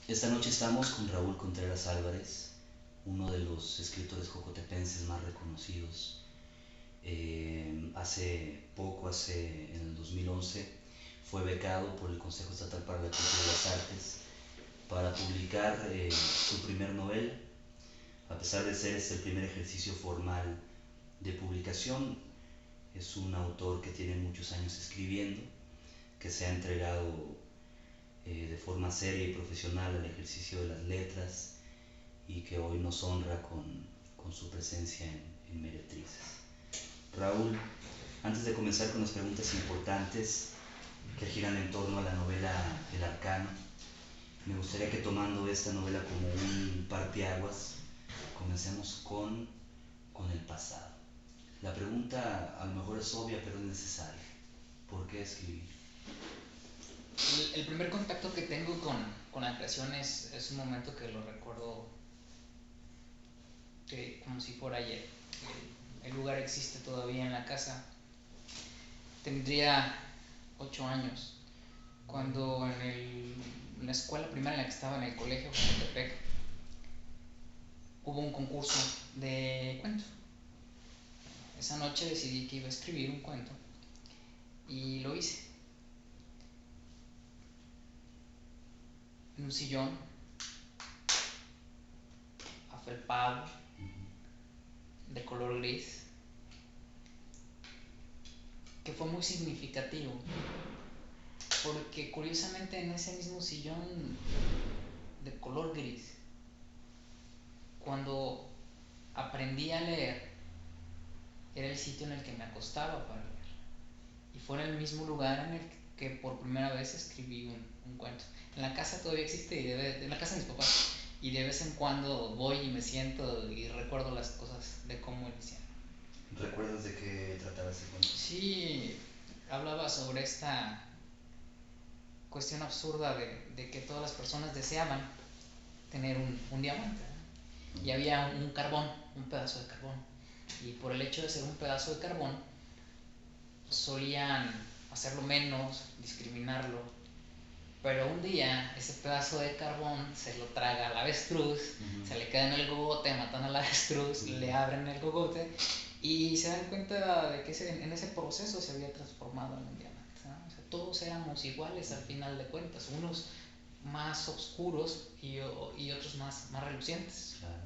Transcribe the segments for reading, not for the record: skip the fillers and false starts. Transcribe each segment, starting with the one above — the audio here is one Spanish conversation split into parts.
Esta noche estamos con Raúl Contreras Álvarez, uno de los escritores jocotepenses más reconocidos. En el 2011, fue becado por el Consejo Estatal para la Cultura y las Artes para publicar su primer novela. A pesar de ser este el primer ejercicio formal de publicación, es un autor que tiene muchos años escribiendo, que se ha entregado de forma seria y profesional al ejercicio de las letras y que hoy nos honra con su presencia en Meretrices. Raúl, antes de comenzar con las preguntas importantes que giran en torno a la novela El Arcano, me gustaría que, tomando esta novela como un parteaguas, comencemos con el pasado. La pregunta a lo mejor es obvia, pero es necesaria. ¿Por qué escribir? El primer contacto que tengo con la creación es un momento que lo recuerdo como si fuera ayer. El lugar existe todavía en la casa. Tendría 8 años cuando en la escuela primaria en la que estaba, en el colegio Jocotepec, hubo un concurso de cuentos. Esa noche decidí que iba a escribir un cuento y lo hice en un sillón afelpado de color gris, que fue muy significativo porque curiosamente en ese mismo sillón de color gris, cuando aprendí a leer, era el sitio en el que me acostaba para leer. Y fue en el mismo lugar en el que por primera vez escribí un cuento. En la casa todavía existe, en la casa de mis papás. Y de vez en cuando voy y me siento y recuerdo las cosas de cómo iniciaron. ¿Recuerdas de qué trataba ese cuento? Sí, hablaba sobre esta cuestión absurda de que todas las personas deseaban tener un diamante, ¿no? Y había un carbón, un pedazo de carbón. Y por el hecho de ser un pedazo de carbón, solían hacerlo menos, discriminarlo. Pero un día ese pedazo de carbón se lo traga al avestruz, se le queda en el gogote, matan al avestruz, le abren el gogote y se dan cuenta de que en ese proceso se había transformado en un diamante, ¿no? O sea, todos éramos iguales al final de cuentas, unos más oscuros y otros más relucientes. Claro.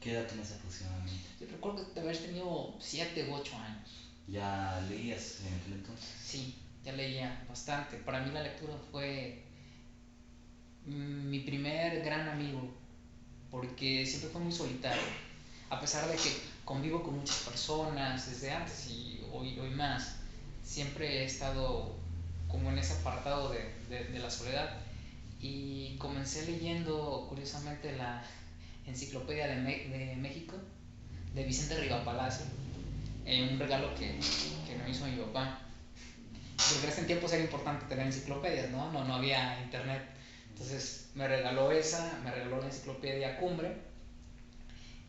¿Qué edad tenías aproximadamente? Yo recuerdo de haber tenido 7 u 8 años. ¿Ya leías en aquel entonces? Sí, ya leía bastante. Para mí la lectura fue mi primer gran amigo, porque siempre fue muy solitario. A pesar de que convivo con muchas personas desde antes y hoy más, siempre he estado como en ese apartado de la soledad. Y comencé leyendo, curiosamente, la Enciclopedia de México de Vicente Riva Palacio, un regalo que me hizo mi papá. Porque en ese tiempo era importante tener enciclopedias, ¿no? No había internet. Entonces me regaló esa, me regaló la enciclopedia Cumbre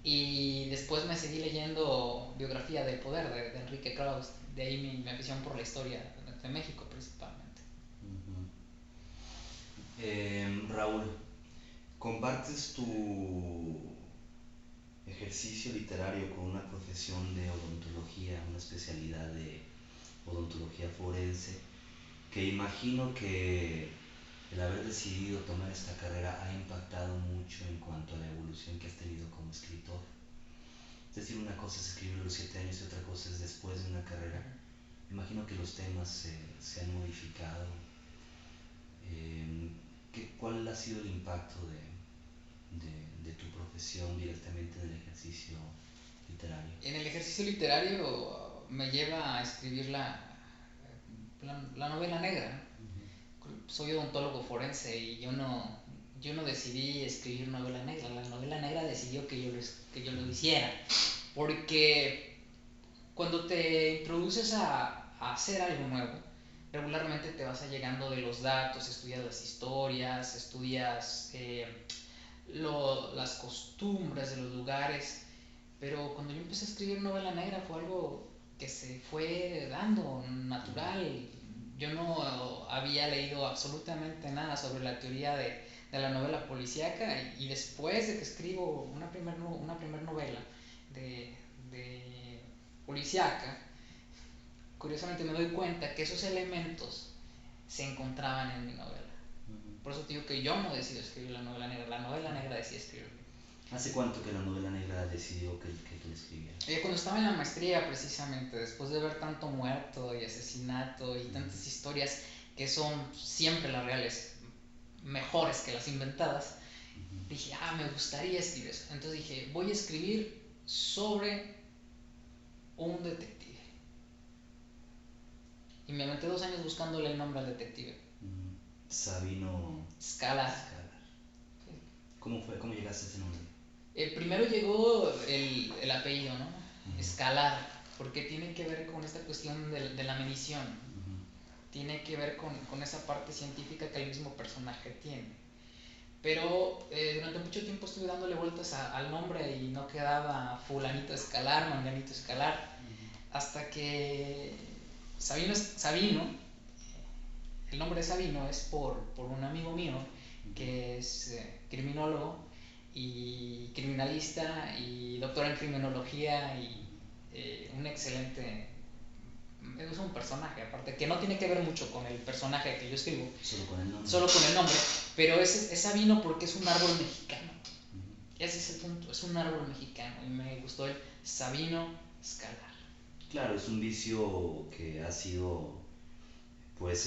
y después me seguí leyendo Biografía del Poder de Enrique Krauss. De ahí mi afición por la historia de México principalmente. Ujú. Raúl, ¿compartes tu ejercicio literario con una profesión de odontología, una especialidad de odontología forense, que imagino que el haber decidido tomar esta carrera ha impactado mucho en cuanto a la evolución que has tenido como escritor? Es decir, una cosa es escribir a los 7 años y otra cosa es después de una carrera. Imagino que los temas se han modificado. Eh, ¿Cuál ha sido el impacto de tu profesión directamente en el ejercicio literario? En el ejercicio literario me lleva a escribir la novela negra. Soy odontólogo forense y yo no decidí escribir novela negra. La novela negra decidió que yo lo hiciera. Porque cuando te introduces a hacer algo nuevo, regularmente te vas allegando de los datos, estudias las historias, estudias las costumbres de los lugares. Pero cuando yo empecé a escribir novela negra fue algo que se fue dando natural. Yo no había leído absolutamente nada sobre la teoría de la novela policíaca y después de que escribo una primer novela de policíaca, curiosamente me doy cuenta que esos elementos se encontraban en mi novela. Por eso te digo que yo no decido escribir la novela negra decide escribirla. ¿Hace cuánto que la novela negra decidió que tú la escribieras? Cuando estaba en la maestría, precisamente, después de ver tanto muerto y asesinato y tantas historias que son siempre las reales, mejores que las inventadas, dije, me gustaría escribir eso. Entonces dije, voy a escribir sobre un detective. Y me aventé 2 años buscándole el nombre al detective. Sabino Scalar. ¿Cómo fue? ¿Cómo llegaste a ese nombre? Primero llegó el apellido, ¿no? Scalar, porque tiene que ver con esta cuestión de la medición. Tiene que ver con esa parte científica que el mismo personaje tiene. Pero durante mucho tiempo estuve dándole vueltas al nombre y no quedaba fulanito escalar, manganito escalar, hasta que Sabino, el nombre de Sabino es por un amigo mío que es criminólogo y criminalista y doctor en criminología y un excelente, es un personaje aparte que no tiene que ver mucho con el personaje que yo escribo, solo con el nombre, pero es Sabino porque es un árbol mexicano. Ese es el punto, es un árbol mexicano y me gustó el Sabino Scalar. Claro, es un vicio que ha sido pues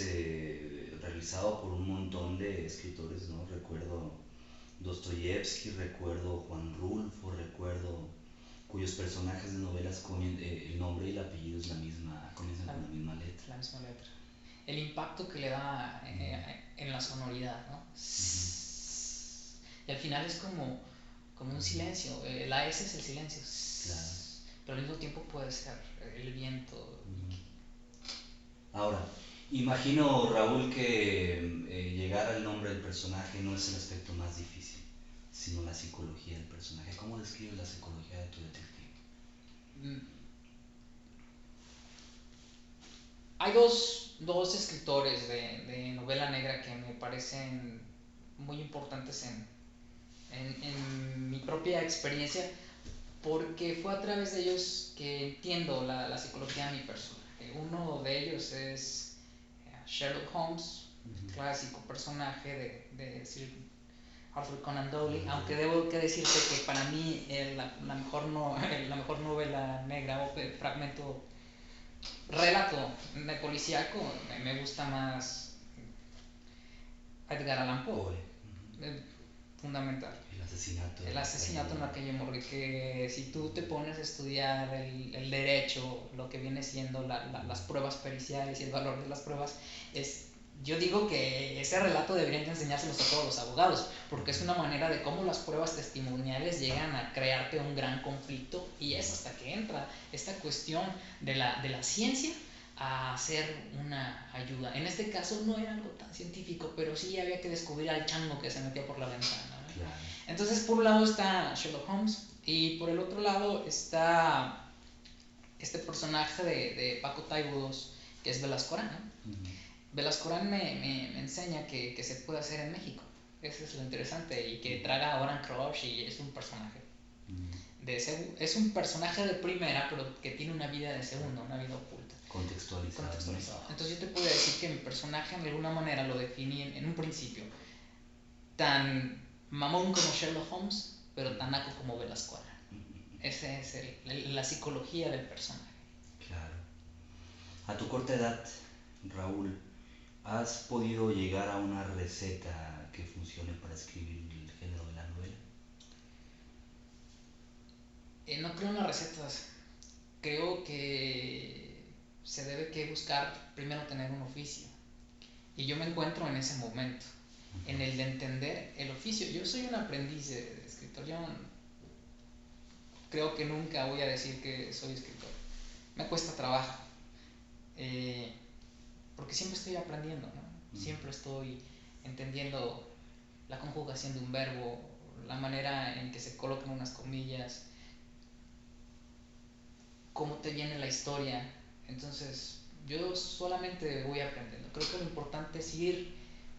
realizado por un montón de escritores, ¿no? Recuerdo Dostoyevsky, recuerdo Juan Rulfo, recuerdo cuyos personajes de novelas el nombre y el apellido es comienzan con la misma letra. La misma letra. El impacto que le da en la sonoridad, ¿no? Y al final es como un silencio. La S es el silencio. Claro. Pero al mismo tiempo puede ser el viento. Ahora, imagino, Raúl, que llegar al nombre del personaje no es el aspecto más difícil, sino la psicología del personaje. ¿Cómo describes la psicología de tu detective? Hay dos escritores de novela negra que me parecen muy importantes en mi propia experiencia, porque fue a través de ellos que entiendo la psicología de mi personaje. Uno de ellos es Sherlock Holmes, clásico personaje de Sir Arthur Conan Doyle, aunque debo que decirte que para mí la mejor novela negra o fragmento, relato de policíaco, me gusta más Edgar Allan Poe. Fundamental. El asesinato en la calle Morgue, que si tú te pones a estudiar el derecho, lo que viene siendo las pruebas periciales y el valor de las pruebas, yo digo que ese relato deberían de enseñárselos a todos los abogados, porque es una manera de cómo las pruebas testimoniales llegan a crearte un gran conflicto, y es hasta que entra esta cuestión de la ciencia a hacer una ayuda. En este caso no era algo tan científico, pero sí había que descubrir al chango que se metía por la ventana, ¿no? Claro. Entonces, por un lado está Sherlock Holmes y por el otro lado está este personaje de Paco Taibudos, que es Velasco Arán, ¿no? Velasco Arán me enseña que se puede hacer en México. Eso es lo interesante, y que traga a Oran Crush y es un personaje. Es un personaje de primera, pero que tiene una vida de segunda, una vida oculta. Contextualizado. Entonces yo te puedo decir que mi personaje de alguna manera lo definí en un principio tan mamón como Sherlock Holmes, pero tan naco como Velasco Arán. Esa es la psicología del personaje. Claro. A tu corta edad, Raúl, ¿has podido llegar a una receta que funcione para escribir el género de la novela? No creo en las recetas. Creo que se debe que buscar primero tener un oficio. Y yo me encuentro en ese momento, en el de entender el oficio. Yo soy un aprendiz de escritor. Yo creo que nunca voy a decir que soy escritor. Me cuesta trabajo. Porque siempre estoy aprendiendo, ¿no? Siempre estoy entendiendo la conjugación de un verbo, la manera en que se colocan unas comillas, cómo te viene la historia. Entonces yo solamente voy aprendiendo. Creo que lo importante es ir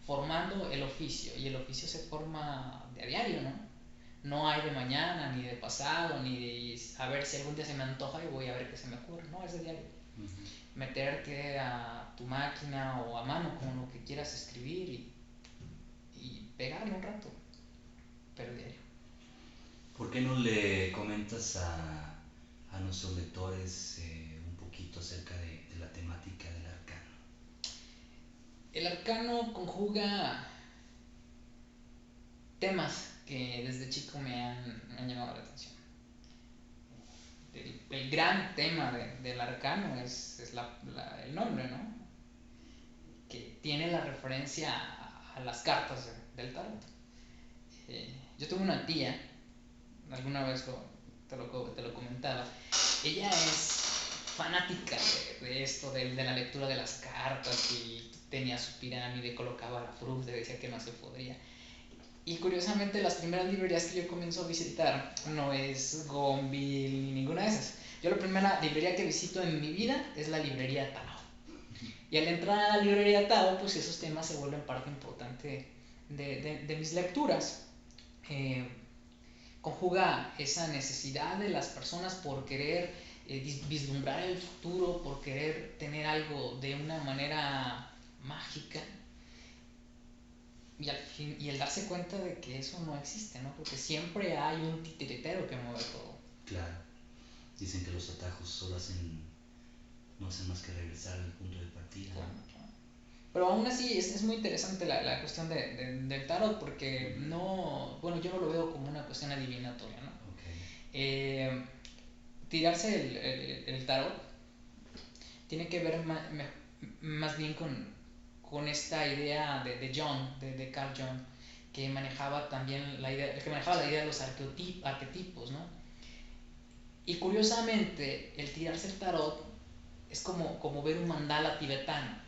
formando el oficio, y el oficio se forma de a diario, ¿no? No hay de mañana, ni de pasado, ni de a ver si algún día se me antoja y voy a ver qué se me ocurre, no, es de diario. Meterte a tu máquina o a mano con lo que quieras escribir y pegarle un rato, pero diario. ¿Por qué no le comentas a nuestros lectores un poquito acerca de la temática del arcano? El arcano conjuga temas que desde chico me han llamado la atención. El gran tema del arcano es el nombre, ¿no? Que tiene la referencia a las cartas del tarot. Yo tuve una tía, alguna vez te lo comentaba, ella es fanática de esto, de la lectura de las cartas, y tenía su pirámide, colocaba la fruta, decía que no se podría. Y curiosamente las primeras librerías que yo comienzo a visitar no es Gonville ni ninguna de esas. Yo la primera librería que visito en mi vida es la librería Tao. Y al entrar a la librería Tao, pues esos temas se vuelven parte importante de mis lecturas. Conjuga esa necesidad de las personas por querer vislumbrar el futuro, por querer tener algo de una manera mágica, y el darse cuenta de que eso no existe, ¿no? Porque siempre hay un titiritero que mueve todo. Claro, dicen que los atajos solo no hacen más que regresar al punto de partida. Claro, claro. Pero aún así es muy interesante la cuestión del tarot, porque no, bueno, yo no lo veo como una cuestión adivinatoria, ¿no? Okay. Tirarse el tarot tiene que ver más bien con esta idea de Jung, de Carl Jung, que manejaba también la idea de los arquetipos, ¿no? Y curiosamente, el tirarse el tarot es como ver un mandala tibetano.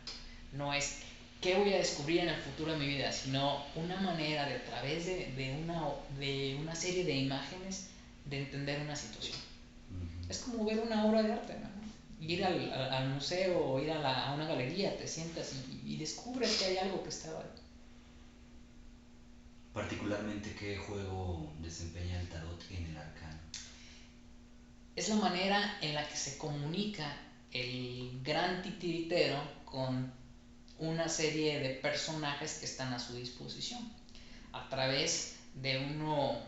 No es qué voy a descubrir en el futuro de mi vida, sino una manera de a través de una serie de imágenes de entender una situación. Es como ver una obra de arte, ¿no? Ir al museo o ir a una galería, te sientas y descubres que hay algo que estaba ahí. Particularmente, ¿qué juego desempeña el tarot en el arcano? Es la manera en la que se comunica el gran titiritero con una serie de personajes que están a su disposición, a través de uno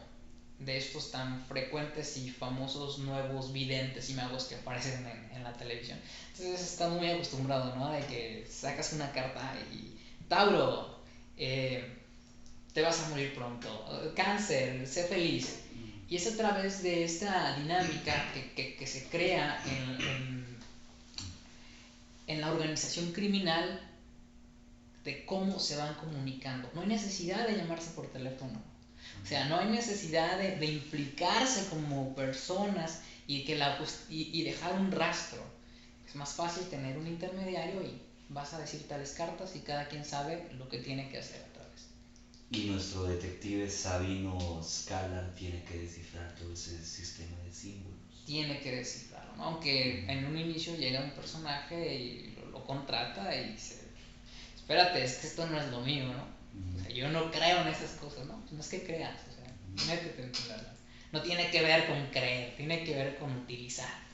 de estos tan frecuentes y famosos nuevos videntes y magos que aparecen en la televisión. Entonces está muy acostumbrado, ¿no? De que sacas una carta y Tauro, te vas a morir pronto, Cáncer, sé feliz. Y es a través de esta dinámica que se crea en la organización criminal, de cómo se van comunicando. No hay necesidad de llamarse por teléfono. O sea, no hay necesidad de implicarse como personas y dejar un rastro. Es más fácil tener un intermediario y vas a decir tales cartas y cada quien sabe lo que tiene que hacer a través. Y nuestro detective Sabino Scala tiene que descifrar todo ese sistema de símbolos. Tiene que descifrarlo, ¿no? Aunque en un inicio llega un personaje y lo contrata y dice, espérate, es que esto no es lo mío, ¿no? O sea, yo no creo en esas cosas, ¿no? No es que creas, o sea, métete en tu lado. No tiene que ver con creer, tiene que ver con utilizar.